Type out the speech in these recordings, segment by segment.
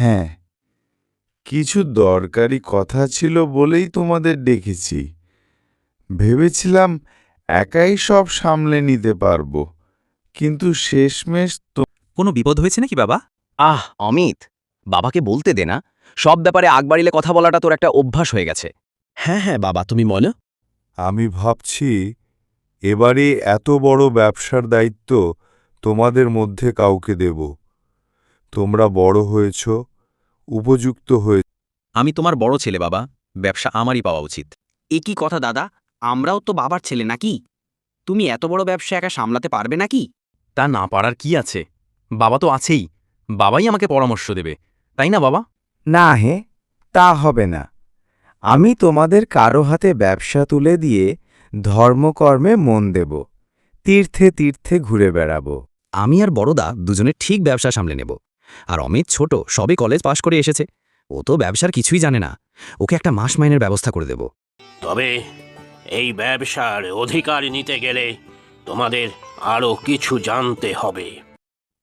হ্যাঁ, কিছু দরকারি কথা ছিল বলেই তোমাদের ডেকেছি। ভেবেছিলাম একাই সব সামলে নিতে পারবো, কিন্তু শেষমেশ কোনো বিপদ হয়েছে নাকি বাবা? অমিত, বাবাকে বলতে দে না। সব ব্যাপারে আগ বাড়িলে কথা বলাটা তোর একটা অভ্যাস হয়ে গেছে। হ্যাঁ বাবা, তুমি বলো। আমি ভাবছি এবারে এত বড় ব্যবসার দায়িত্ব তোমাদের মধ্যে কাউকে দেব। তোমরা বড় হয়েছ, উপযুক্ত হয়ে। আমি তোমার বড় ছেলে বাবা, ব্যবসা আমারই পাওয়া উচিত। এ কি কথা দাদা, আমরাও তো বাবার ছেলে নাকি? তুমি এত বড় ব্যবসা একা সামলাতে পারবে নাকি? তা না পারার কি আছে, বাবা তো আছেই। বাবাই আমাকে পরামর্শ দেবে, তাই না বাবা? না হে, তা হবে না। আমি তোমাদের কারো হাতে ব্যবসা তুলে দিয়ে ধর্মকর্মে মন দেব, তীর্থে তীর্থে ঘুরে বেড়াবো। আমি আর বড়দা দুজনে ঠিক ব্যবসা সামলে নেব। আর অমিত ছোট, সবে কলেজ পাশ করে এসেছে। ও তো ব্যবসার কিছুই জানে না। ওকে একটা মাস মাইনের ব্যবস্থা করে দেব। তবে এই ব্যবসার অধিকার নিতে গেলে তোমাদের আরও কিছু জানতে হবে।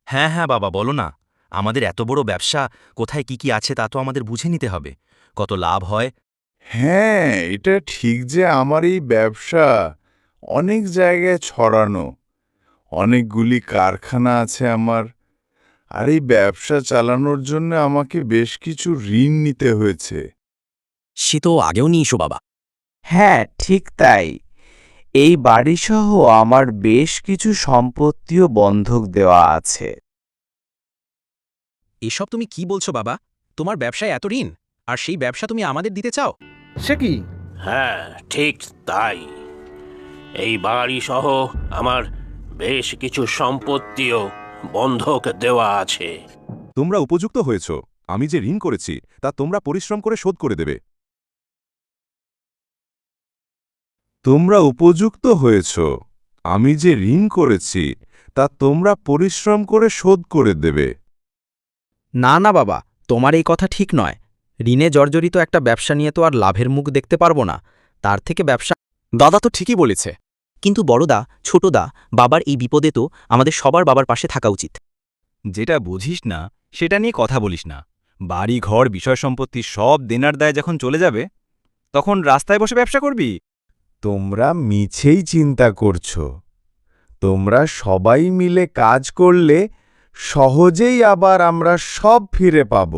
হ্যাঁ বাবা, বলো না। আমাদের এত বড় ব্যবসা, কোথায় কি আছে তা তো আমাদের বুঝে নিতে হবে। কত লাভ হয়। হ্যাঁ, এটা ঠিক যে আমার এই ব্যবসা অনেক জায়গায় ছড়ানো, অনেকগুলি কারখানা আছে আমার। আর এই ব্যবসা চালানোর জন্য আমাকে বেশ কিছু ঋণ নিতে হয়েছে। সে তো আগেও নিয়েছো বাবা। হ্যাঁ, ঠিক তাই। এই বাড়িসহ আমার বেশ কিছু সম্পত্তিও বন্ধক দেওয়া আছে। এসব তুমি কি বলছো বাবা? তোমার ব্যবসায় এত ঋণ, আর সেই ব্যবসা তুমি আমাদের দিতে চাও? সে কি? হ্যাঁ, ঠিক তাই। এই বাড়ি সহ আমার বেশ কিছু সম্পত্তিও বন্ধক দেওয়া আছে। তোমরা উপযুক্ত হয়েছ। আমি যে ঋণ করেছি তা তোমরা পরিশ্রম করে শোধ করে দেবে। তোমরা উপযুক্ত হয়েছ। আমি যে ঋণ করেছি তা তোমরা পরিশ্রম করে শোধ করে দেবে। না বাবা, তোমার এই কথা ঠিক নয়। ঋণে জর্জরিত একটা ব্যবসা নিয়ে তো আর লাভের মুখ দেখতে পারবো না। তার থেকে ব্যবসা। দাদা তো ঠিকই বলেছে। কিন্তু বড়দা, ছোটদা, বাবার এই বিপদে তো আমাদের সবার বাবার পাশে থাকা উচিত। যেটা বুঝিস না সেটা নিয়ে কথা বলিস না। বাড়ি ঘর বিষয় সম্পত্তি সব দেনার দায় যখন চলে যাবে, তখন রাস্তায় বসে ব্যবসা করবি? তোমরা মিছেই চিন্তা করছ। তোমরা সবাই মিলে কাজ করলে সহজেই আবার আমরা সব ফিরে পাব।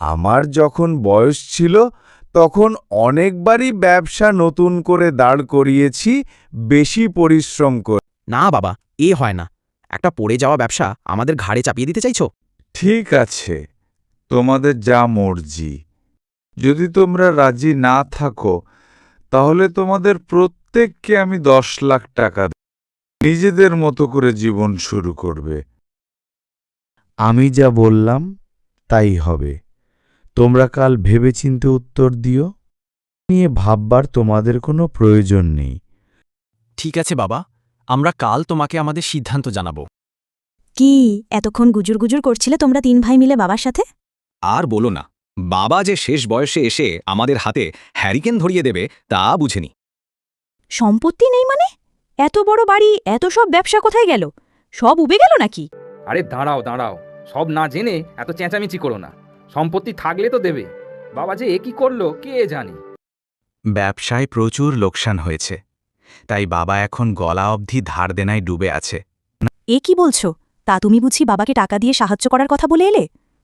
আমার যখন বয়স ছিল তখন অনেকবারই ব্যবসা নতুন করে দাঁড় করিয়েছি, বেশি পরিশ্রম করে। না বাবা, এ হয় না। একটা পড়ে যাওয়া ব্যবসা আমাদের ঘাড়ে চাপিয়ে দিতে চাইছো? ঠিক আছে, তোমাদের যা মর্জি। যদি তোমরা রাজি না থাকো তাহলে তোমাদের প্রত্যেককে আমি 10 লাখ টাকা দেব। নিজেদের মতো করে জীবন শুরু করবে। আমি যা বললাম তাই হবে। তোমরা কাল ভেবেচিন্তে উত্তর দিও। নিয়ে ভাববার তোমাদের কোনো প্রয়োজন নেই। ঠিক আছে বাবা, আমরা কাল তোমাকে আমাদের সিদ্ধান্ত জানাবো। কি এতক্ষণ গুজুর গুজুর করছিলে তোমরা 3 ভাই মিলে বাবার সাথে? আর বলো না, বাবা যে শেষ বয়সে এসে আমাদের হাতে হ্যারিকেন ধরিয়ে দেবে তা বুঝেনি। সম্পত্তি নেই মানে? এত বড় বাড়ি, এত সব ব্যবসা কোথায় গেল? সব উবে গেল নাকি? আরে দাঁড়াও, সব না জেনে এত চেঁচামেচি করো না। সম্পত্তি থাকলে তো দেবে। বাবা যে এ কি করলো কে জানি। ব্যবসায় প্রচুর লোকসান হয়েছে, তাই বাবা এখন গলা অবধি ধার দেনায় ডুবে আছে। এ কি বলছো? তা তুমি বুঝি বাবাকে টাকা দিয়ে সাহায্য করার কথা বলে এলে?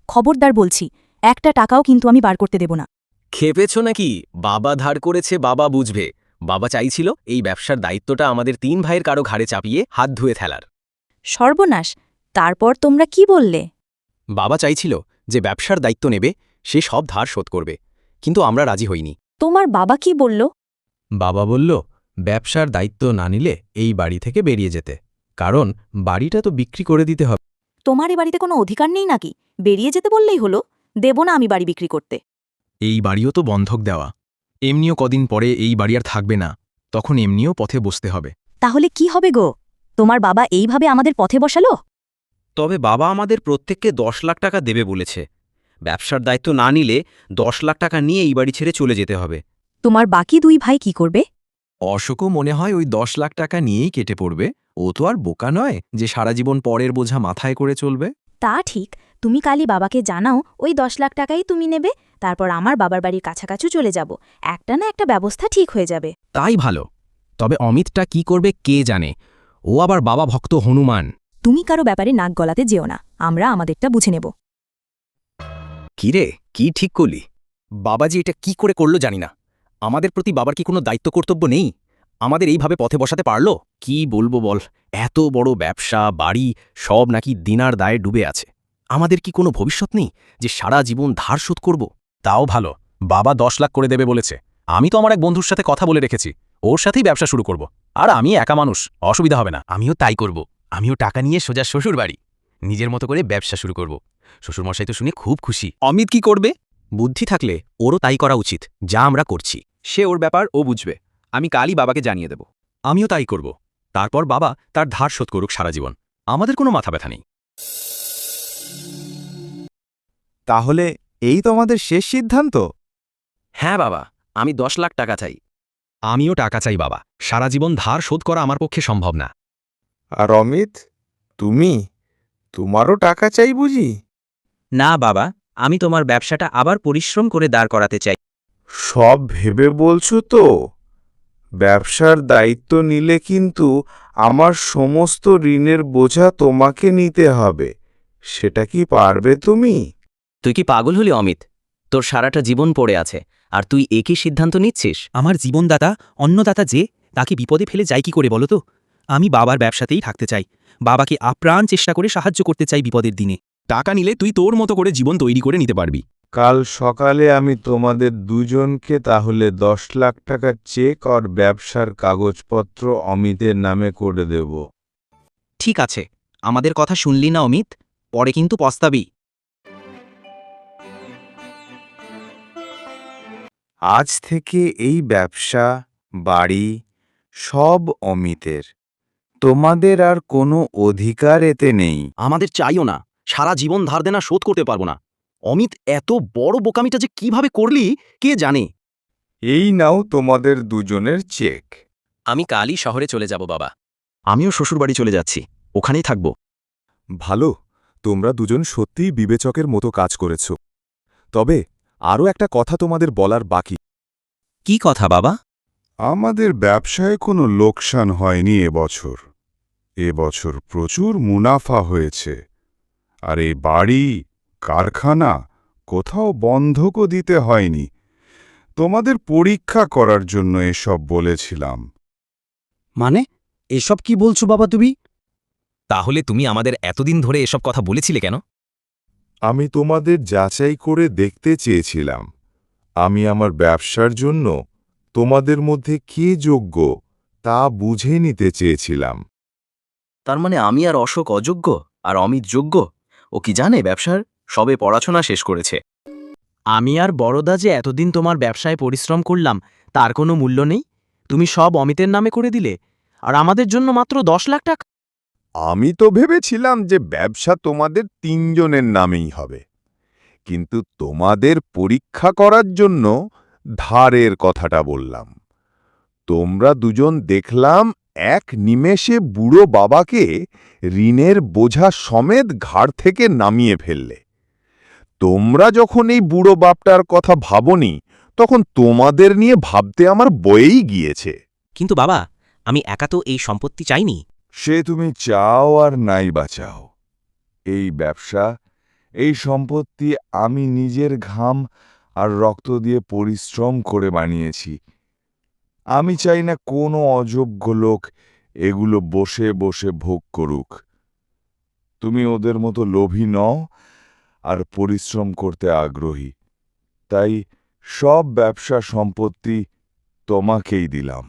খবরদার বলছি, একটা টাকাও কিন্তু আমি বার করতে দেব না। খেপেছ নাকি? বাবা ধার করেছে, বাবা বুঝবে। বাবা চাইছিল এই ব্যবসার দায়িত্বটা আমাদের 3 ভাইয়ের কারো ঘাড়ে চাপিয়ে হাত ধুয়ে ফেলার। সর্বনাশ! তারপর তোমরা কি বললে? বাবা চাইছিল যে ব্যবসার দায়িত্ব নেবে, সে সব ধার শোধ করবে, কিন্তু আমরা রাজি হইনি। তোমার বাবা কি বলল? বাবা বলল ব্যবসার দায়িত্ব না নিলে এই বাড়ি থেকে বেরিয়ে যেতে, কারণ বাড়িটা তো বিক্রি করে দিতে হবে। তোমার এ বাড়িতে কোনো অধিকার নেই নাকি? বেরিয়ে যেতে বললেই হলো। দেব না আমি বাড়ি বিক্রি করতে। এই বাড়িও তো বন্ধক দেওয়া। এমনিও কদিন পরে এই বাড়ি আর থাকবে না, তখন এমনিও পথে বসতে হবে। তাহলে কি হবে গো? তোমার বাবা এইভাবে আমাদের পথে বসালো? তবে বাবা আমাদের প্রত্যেককে 10 লাখ টাকা দেবে বলেছে। ব্যবসার দায়িত্ব না নিলে 10 লাখ টাকা নিয়ে এই বাড়ি ছেড়ে চলে যেতে হবে। তোমার বাকি 2 ভাই কি করবে? অশোকও মনে হয় ওই 10 লাখ টাকা নিয়েই কেটে পড়বে। ও তো আর বোকা নয় যে সারা জীবন পরের বোঝা মাথায় করে চলবে। তা ঠিক, তুমি কালই বাবাকে জানাও ওই 10 লাখ টাকাই তুমি নেবে, তারপর আমার বাবার বাড়ির কাছাকাছি চলে যাব। একটা না একটা ব্যবস্থা ঠিক হয়ে যাবে। তাই ভালো। তবে অমিতটা কি করবে কে জানে, ও আবার বাবা ভক্ত হনুমান। তুমি কারো ব্যাপারে নাক গলাতে যেও না, আমরা আমাদেরটা বুঝে নেব। কি রে, কি ঠিক করলি? বাবাজি এটা কি করে করলো জানি না। আমাদের প্রতি বাবার কি কোনো দায়িত্ব কর্তব্য নেই? আমাদের এইভাবে পথে বসাতে পারলো? কি বলবো বল, এত বড় ব্যবসা বাড়ি সব নাকি দিনার দায়ে ডুবে আছে। আমাদের কি কোনো ভবিষ্যৎ নেই যে সারা জীবন ধার শোধ করব? তাও ভালো, বাবা 10 লাখ করে দেবে বলেছে। আমি তো আমার এক বন্ধুর সাথে কথা বলে রেখেছি, ওর সাথেই ব্যবসা শুরু করব। আর আমি একা মানুষ, অসুবিধা হবে না। আমিও তাই করব। আমিও টাকা নিয়ে সোজা শ্বশুর বাড়ি নিজের মতো করে ব্যবসা শুরু করব। শ্বশুরমশাই তো শুনে খুব খুশি। অমিত কি করবে? বুদ্ধি থাকলে ওরও তাই করা উচিত যা আমরা করছি। সে ওর ব্যাপার ও বুঝবে। আমি কালই বাবাকে জানিয়ে দেব। আমিও তাই করব। তারপর বাবা তার ধার শোধ করুক সারা জীবন, আমাদের কোনো মাথা ব্যথা নেই। তাহলে এই তোমাদের শেষ সিদ্ধান্ত? হ্যাঁ বাবা, আমি 10 লাখ টাকা চাই। আমিও টাকা চাই বাবা, সারা জীবন ধার শোধ করা আমার পক্ষে সম্ভব না। আর অমিত, তোমারও টাকা চাই বুঝি? না বাবা, আমি তোমার ব্যবসাটা আবার পরিশ্রম করে দাঁড় করাতে চাই। সব ভেবে বলছো তো? ব্যবসার দায়িত্ব নিলে কিন্তু আমার সমস্ত ঋণের বোঝা তোমাকে নিতে হবে। সেটা কি পারবে তুমি? তুই কি পাগল হলি অমিত? তোর সারাটা জীবন পড়ে আছে, আর তুই একই সিদ্ধান্ত নিচ্ছিস? আমার জীবনদাতা অন্নদাতা যে, তাকে বিপদে ফেলে যাই কি করে বলো তো? আমি বাবার ব্যবসাতেই থাকতে চাই, বাবাকে আপ্রাণ চেষ্টা করে সাহায্য করতে চাই বিপদের দিনে। টাকা নিলে তুই তোর মতো করে জীবন তৈরি করে নিতে পারবি। কাল সকালে আমি তোমাদের দুজনকে তাহলে 10 লাখ টাকা চেক আর ব্যবসার কাগজপত্র অমিতের নামে করে দেব। ঠিক আছে, আমাদের কথা শুনলি না অমিত? পরে কিন্তু পস্তাবি। আজ থেকে এই ব্যবসা বাড়ি সব অমিতের। তোমাদের আর কোনো অধিকার এতে নেই। আমাদের চাইও না, সারা জীবন ধার দেনা শোধ করতে পারবো না। অমিত, এত বড় বোকামিটা যে কিভাবে করলি কে জানে। এই নাও তোমাদের দুজনের চেক। আমি কালই শহরে চলে যাব বাবা। আমিও শ্বশুরবাড়ি চলে যাচ্ছি, ওখানেই থাকব। ভালো, তোমরা দুজন সত্যিই বিবেচকের মতো কাজ করেছ। তবে আরও একটা কথা তোমাদের বলার বাকি। কি কথা বাবা? আমাদের ব্যবসায় কোনো লোকসান হয়নি এবছর। এবছর প্রচুর মুনাফা হয়েছে। আর এই বাড়ি কারখানা কোথাও বন্ধকও দিতে হয়নি। তোমাদের পরীক্ষা করার জন্য এসব বলেছিলাম। মানে এসব কি বলছো বাবা তুমি? তাহলে তুমি আমাদের এতদিন ধরে এসব কথা বলেছিলে কেন? আমি তোমাদের যাচাই করে দেখতে চেয়েছিলাম। আমি আমার ব্যবসার জন্য তোমাদের মধ্যে কে যোগ্য তা বুঝে নিতে চেয়েছিলাম। তার মানে আমি আর অশোক অযোগ্য আর অমিত যোগ্য? ও কি জানে ব্যবসার? সবে পড়াশোনা শেষ করেছে। আমি আর বড়দা যে এতদিন তোমার ব্যবসায় পরিশ্রম করলাম তার কোনো মূল্য নেই? তুমি সব অমিতের নামে করে দিলে, আর আমাদের জন্য মাত্র 10 লাখ টাকা। আমি তো ভেবেছিলাম যে ব্যবসা তোমাদের তিনজনের নামেই হবে, কিন্তু তোমাদের পরীক্ষা করার জন্য ধারের কথাটা বললাম। তোমরা দুজন দেখলাম এক নিমেষে বুড়ো বাবাকে ঋণের বোঝা সমেত ঘাড় থেকে নামিয়ে ফেললে। তোমরা যখন এই বুড়ো বাপটার কথা ভাবনি, তখন তোমাদের নিয়ে ভাবতে আমার বয়েই গিয়েছে। কিন্তু বাবা, আমি একা তো এই সম্পত্তি চাইনি। সে তুমি চাও আর নাই বা চাও, এই ব্যবসা এই সম্পত্তি আমি নিজের ঘাম আর রক্ত দিয়ে পরিশ্রম করে বানিয়েছি। আমি চাই না কোনো অযোগ্য লোক এগুলো বসে বসে ভোগ করুক। তুমি ওদের মতো লোভী নও আর পরিশ্রম করতে আগ্রহী, তাই সব ব্যবসা সম্পত্তি তোমাকেই দিলাম।